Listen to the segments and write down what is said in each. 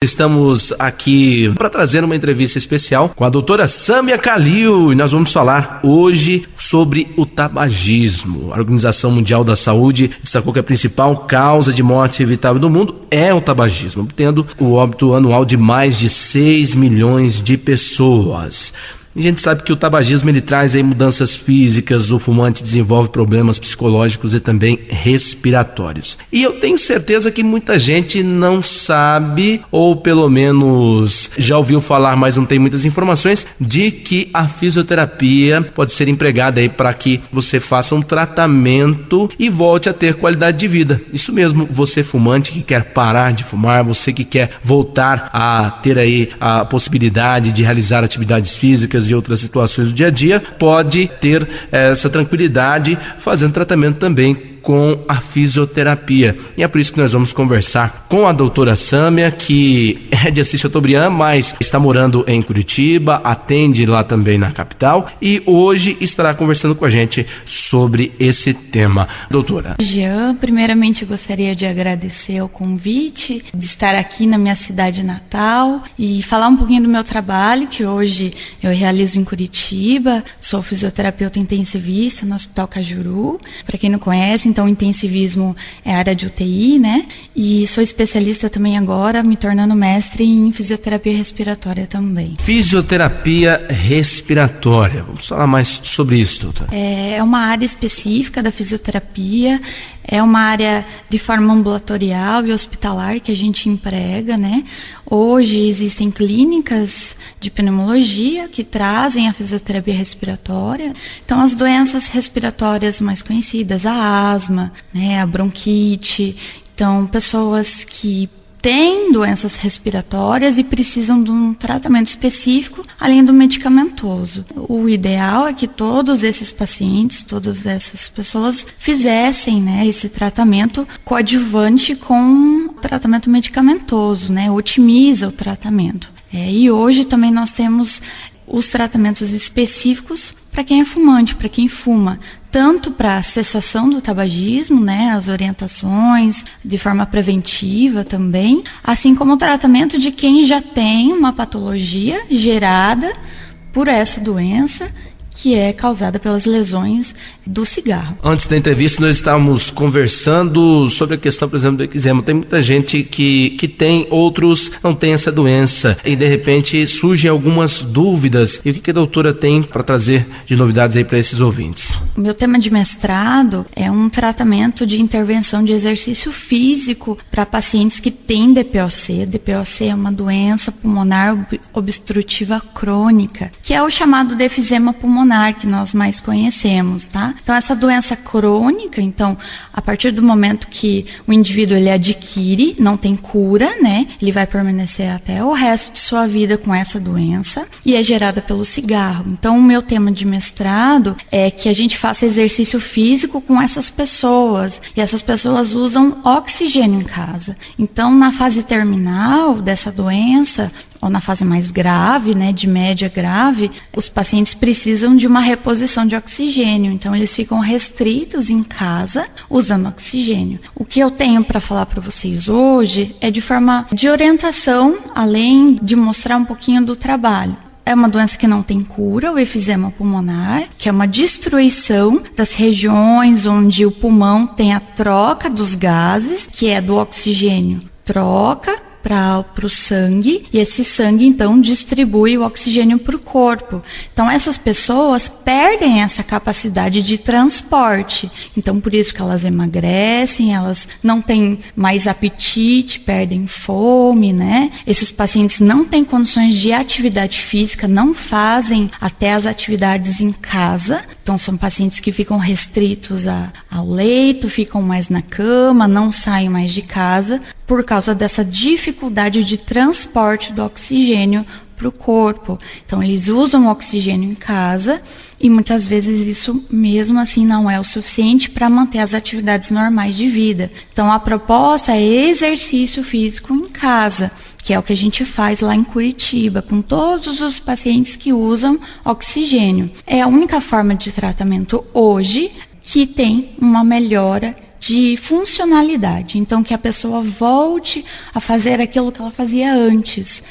Estamos aqui para trazer uma entrevista especial com a doutora Sâmia Khalil e nós vamos falar hoje sobre o tabagismo. A Organização Mundial da Saúde destacou que a principal causa de morte evitável do mundo é o tabagismo, tendo o óbito anual de mais de 6 milhões de pessoas. A gente sabe que o tabagismo ele traz aí mudanças físicas, o fumante desenvolve problemas psicológicos e também respiratórios. E eu tenho certeza que muita gente não sabe, ou pelo menos já ouviu falar, mas não tem muitas informações, de que a fisioterapia pode ser empregada aí para que você faça um tratamento e volte a ter qualidade de vida. Isso mesmo, você fumante que quer parar de fumar, você que quer voltar a ter aí a possibilidade de realizar atividades físicas e outras situações do dia a dia, pode ter essa tranquilidade fazendo tratamento também com a fisioterapia. E é por isso que nós vamos conversar com a doutora Sâmia, que é de Assis Chateaubriand, mas está morando em Curitiba, atende lá também na capital e hoje estará conversando com a gente sobre esse tema. Doutora. Jean, primeiramente eu gostaria de agradecer o convite, de estar aqui na minha cidade natal e falar um pouquinho do meu trabalho, que hoje eu realizo em Curitiba. Sou fisioterapeuta intensivista no Hospital Cajuru. Para quem não conhece, então, intensivismo é área de UTI, né? E sou especialista também agora, me tornando mestre em fisioterapia respiratória também. Fisioterapia respiratória. Vamos falar mais sobre isso, doutora. É uma área específica da fisioterapia, é uma área de forma ambulatorial e hospitalar que a gente emprega, né? Hoje existem clínicas de pneumologia que trazem a fisioterapia respiratória. Então, as doenças respiratórias mais conhecidas, a asma, né, a bronquite. Então, pessoas que têm doenças respiratórias e precisam de um tratamento específico, além do medicamentoso. O ideal é que todos esses pacientes, todas essas pessoas fizessem, né, esse tratamento coadjuvante com tratamento medicamentoso, né, otimiza o tratamento. E hoje também nós temos os tratamentos específicos para quem é fumante, para quem fuma, tanto para a cessação do tabagismo, né, as orientações de forma preventiva também, assim como o tratamento de quem já tem uma patologia gerada por essa doença, que é causada pelas lesões do cigarro. Antes da entrevista nós estávamos conversando sobre a questão, por exemplo, do eczema. Tem muita gente que tem, outros não tem essa doença e de repente surgem algumas dúvidas. E o que a doutora tem para trazer de novidades aí para esses ouvintes? O meu tema de mestrado é um tratamento de intervenção de exercício físico para pacientes que têm DPOC. DPOC é uma doença pulmonar obstrutiva crônica, que é o chamado de efizema pulmonar, que nós mais conhecemos, tá? Então, essa doença crônica, então, a partir do momento que o indivíduo ele adquire, não tem cura, né? Ele vai permanecer até o resto de sua vida com essa doença e é gerada pelo cigarro. Então, o meu tema de mestrado é que a gente faça exercício físico com essas pessoas e essas pessoas usam oxigênio em casa. Então, na fase terminal dessa doença, ou na fase mais grave, né, de média grave, os pacientes precisam de uma reposição de oxigênio. Então, eles ficam restritos em casa usando oxigênio. O que eu tenho para falar para vocês hoje é de forma de orientação, além de mostrar um pouquinho do trabalho. É uma doença que não tem cura, o efizema pulmonar, que é uma destruição das regiões onde o pulmão tem a troca dos gases, que é do oxigênio, troca para o sangue, e esse sangue então distribui o oxigênio para o corpo. Então essas pessoas perdem essa capacidade de transporte, então por isso que elas emagrecem, elas não têm mais apetite, perdem fome, né? Esses pacientes não têm condições de atividade física, não fazem até as atividades em casa, então são pacientes que ficam restritos ao leito, ficam mais na cama, não saem mais de casa, por causa dessa dificuldade de transporte do oxigênio para o corpo. Então, eles usam o oxigênio em casa e muitas vezes isso mesmo assim não é o suficiente para manter as atividades normais de vida. Então, a proposta é exercício físico em casa, que é o que a gente faz lá em Curitiba, com todos os pacientes que usam oxigênio. É a única forma de tratamento hoje que tem uma melhora de funcionalidade. Então, que a pessoa volte a fazer aquilo que ela fazia antes.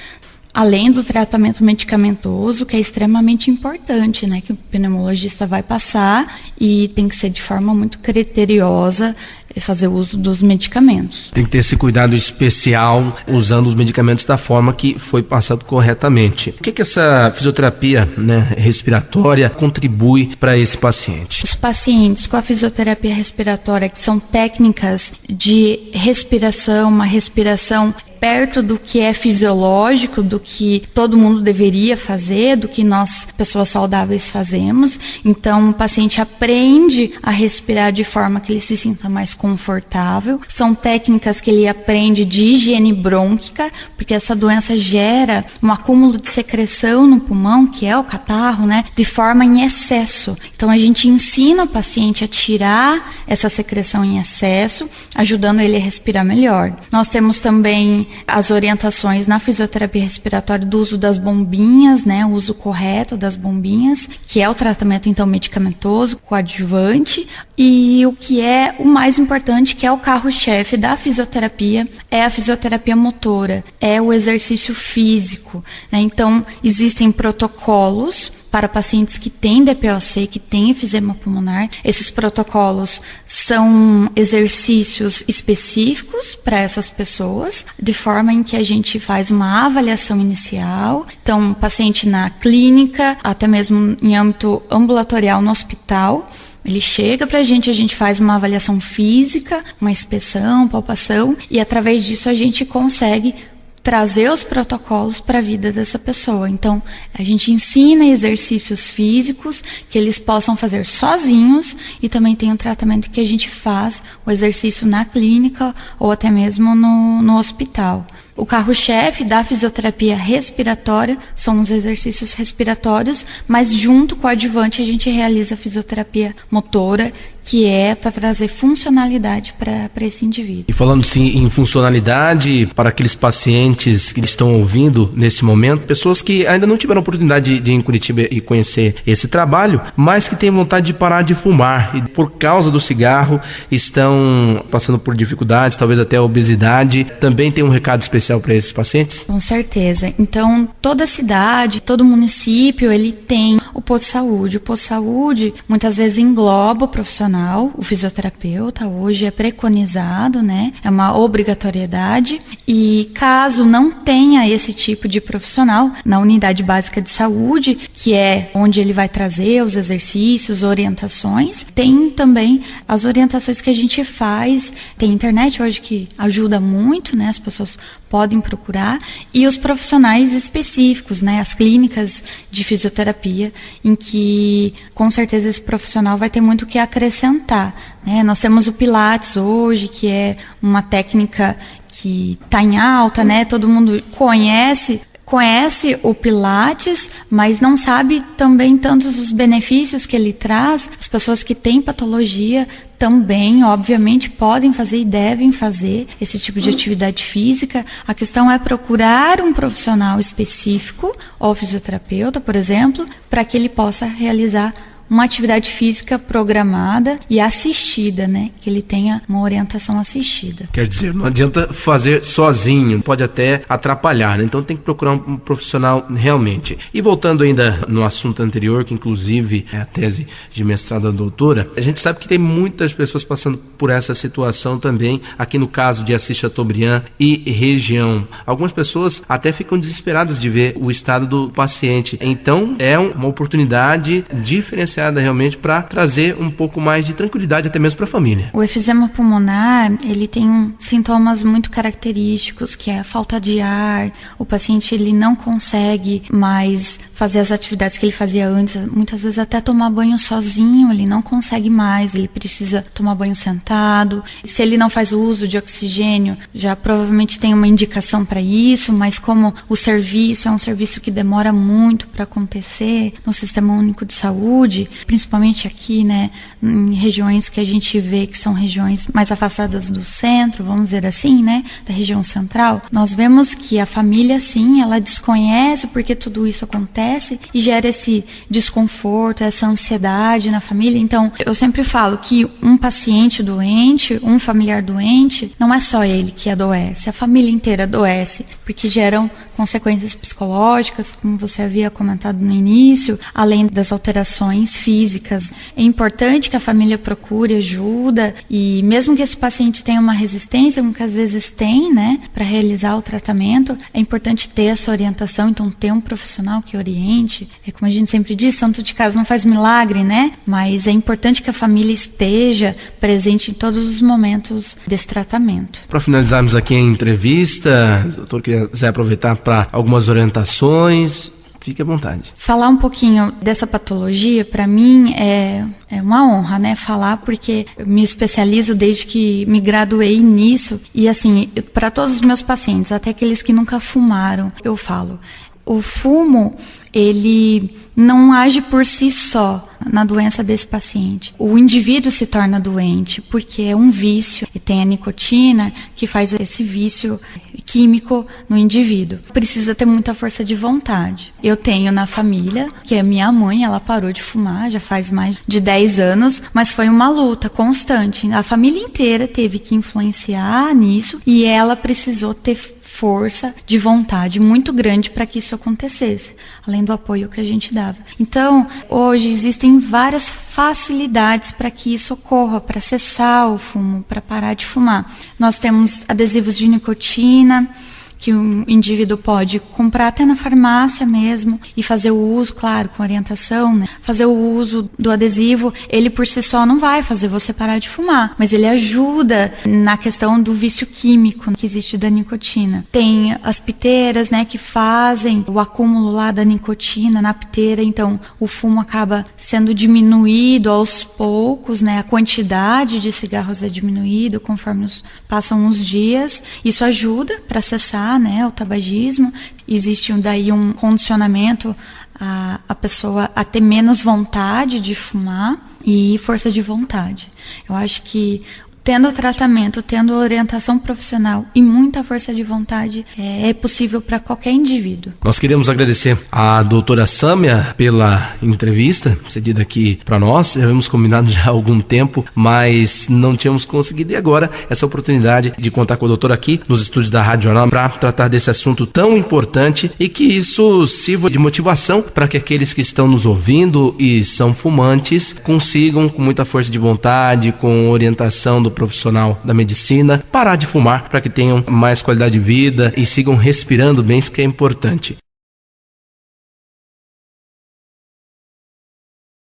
Além do tratamento medicamentoso, que é extremamente importante, né? Que o pneumologista vai passar e tem que ser de forma muito criteriosa fazer uso dos medicamentos. Tem que ter esse cuidado especial usando os medicamentos da forma que foi passado corretamente. O que essa fisioterapia, né, respiratória contribui para esse paciente? Os pacientes com a fisioterapia respiratória, que são técnicas de respiração, uma respiração perto do que é fisiológico, do que todo mundo deveria fazer, do que nós, pessoas saudáveis, fazemos. Então, o paciente aprende a respirar de forma que ele se sinta mais confortável. São técnicas que ele aprende de higiene brônquica, porque essa doença gera um acúmulo de secreção no pulmão, que é o catarro, né, de forma em excesso. Então, a gente ensina o paciente a tirar essa secreção em excesso, ajudando ele a respirar melhor. Nós temos também as orientações na fisioterapia respiratória do uso das bombinhas, né, o uso correto das bombinhas, que é o tratamento então medicamentoso, coadjuvante, e o que é o mais importante, que é o carro-chefe da fisioterapia, é a fisioterapia motora, é o exercício físico, né? Então, existem protocolos para pacientes que têm DPOC, que têm efizema pulmonar. Esses protocolos são exercícios específicos para essas pessoas, de forma em que a gente faz uma avaliação inicial. Então, paciente na clínica, até mesmo em âmbito ambulatorial no hospital, ele chega pra gente, a gente faz uma avaliação física, uma inspeção, palpação, e através disso a gente consegue trazer os protocolos para a vida dessa pessoa. Então, a gente ensina exercícios físicos que eles possam fazer sozinhos, e também tem um tratamento que a gente faz, o exercício na clínica ou até mesmo no hospital. O carro-chefe da fisioterapia respiratória são os exercícios respiratórios, mas junto com o adjuvante a gente realiza a fisioterapia motora, que é para trazer funcionalidade para esse indivíduo. E falando sim em funcionalidade, para aqueles pacientes que estão ouvindo nesse momento, pessoas que ainda não tiveram oportunidade de ir em Curitiba e conhecer esse trabalho, mas que têm vontade de parar de fumar e por causa do cigarro estão passando por dificuldades, talvez até a obesidade, também tem um recado especial para esses pacientes? Com certeza. Então, toda cidade, todo município, ele tem o posto de saúde. O posto de saúde muitas vezes engloba o profissional, o fisioterapeuta, hoje é preconizado, né? É uma obrigatoriedade. E caso não tenha esse tipo de profissional, na unidade básica de saúde, que é onde ele vai trazer os exercícios, orientações, tem também as orientações que a gente faz. Tem internet hoje que ajuda muito, né? As pessoas podem procurar, e os profissionais específicos, né, as clínicas de fisioterapia, em que com certeza esse profissional vai ter muito o que acrescentar, né? Nós temos o Pilates hoje, que é uma técnica que está em alta, né? Todo mundo conhece o Pilates, mas não sabe também tantos os benefícios que ele traz. As pessoas que têm patologia também, obviamente, podem fazer e devem fazer esse tipo de atividade física. A questão é procurar um profissional específico, ou fisioterapeuta, por exemplo, para que ele possa realizar uma atividade física programada e assistida, né? Que ele tenha uma orientação assistida. Quer dizer, não adianta fazer sozinho, pode até atrapalhar, né? Então tem que procurar um profissional realmente. E voltando ainda no assunto anterior, que inclusive é a tese de mestrado da doutora, a gente sabe que tem muitas pessoas passando por essa situação também, aqui no caso de Assis Chateaubriand e região. Algumas pessoas até ficam desesperadas de ver o estado do paciente. Então é uma oportunidade diferenciada realmente para trazer um pouco mais de tranquilidade até mesmo para a família. O efizema pulmonar, ele tem sintomas muito característicos, que é a falta de ar, o paciente ele não consegue mais fazer as atividades que ele fazia antes, muitas vezes até tomar banho sozinho, ele não consegue mais, ele precisa tomar banho sentado. Se ele não faz o uso de oxigênio, já provavelmente tem uma indicação para isso, mas como o serviço é um serviço que demora muito para acontecer no Sistema Único de Saúde, principalmente aqui, né, em regiões que a gente vê que são regiões mais afastadas do centro, vamos dizer assim, né, da região central, nós vemos que a família, sim, ela desconhece porque tudo isso acontece e gera esse desconforto, essa ansiedade na família. Então, eu sempre falo que um paciente doente, um familiar doente, não é só ele que adoece, a família inteira adoece, porque geram consequências psicológicas, como você havia comentado no início, além das alterações físicas. É importante que a família procure ajuda e mesmo que esse paciente tenha uma resistência, como que às vezes tem, né, para realizar o tratamento, é importante ter essa orientação, então ter um profissional que oriente. É como a gente sempre diz, santo de casa não faz milagre, né? Mas é importante que a família esteja presente em todos os momentos desse tratamento. Para finalizarmos aqui a entrevista, o doutor quiser aproveitar para algumas orientações, fique à vontade. Falar um pouquinho dessa patologia, para mim, é uma honra, né? Falar, porque eu me especializo desde que me graduei nisso. E assim, para todos os meus pacientes, até aqueles que nunca fumaram, eu falo, o fumo, ele não age por si só na doença desse paciente. O indivíduo se torna doente porque é um vício e tem a nicotina que faz esse vício químico no indivíduo. Precisa ter muita força de vontade. Eu tenho na família, que é minha mãe, ela parou de fumar já faz mais de 10 anos, mas foi uma luta constante. A família inteira teve que influenciar nisso e ela precisou ter força de vontade muito grande para que isso acontecesse, além do apoio que a gente dava. Então, hoje existem várias facilidades para que isso ocorra, para cessar o fumo, para parar de fumar. Nós temos adesivos de nicotina, que o indivíduo pode comprar até na farmácia mesmo e fazer o uso, claro, com orientação, né? Fazer o uso do adesivo, ele por si só não vai fazer você parar de fumar, mas ele ajuda na questão do vício químico que existe da nicotina. Tem as piteiras, né, que fazem o acúmulo lá da nicotina na piteira, então o fumo acaba sendo diminuído aos poucos, né? A quantidade de cigarros é diminuído conforme passam os dias. Isso ajuda para cessar, né, o tabagismo. Existe daí um condicionamento a pessoa a ter menos vontade de fumar e força de vontade. Eu acho que tendo tratamento, tendo orientação profissional e muita força de vontade, é possível para qualquer indivíduo. Nós queremos agradecer à doutora Sâmia pela entrevista cedida aqui para nós. Já havíamos combinado já há algum tempo, mas não tínhamos conseguido. E agora, essa oportunidade de contar com a doutora aqui nos estúdios da Rádio Jornal para tratar desse assunto tão importante e que isso sirva de motivação para que aqueles que estão nos ouvindo e são fumantes consigam, com muita força de vontade, com orientação do profissional da medicina, parar de fumar para que tenham mais qualidade de vida e sigam respirando bem, isso que é importante.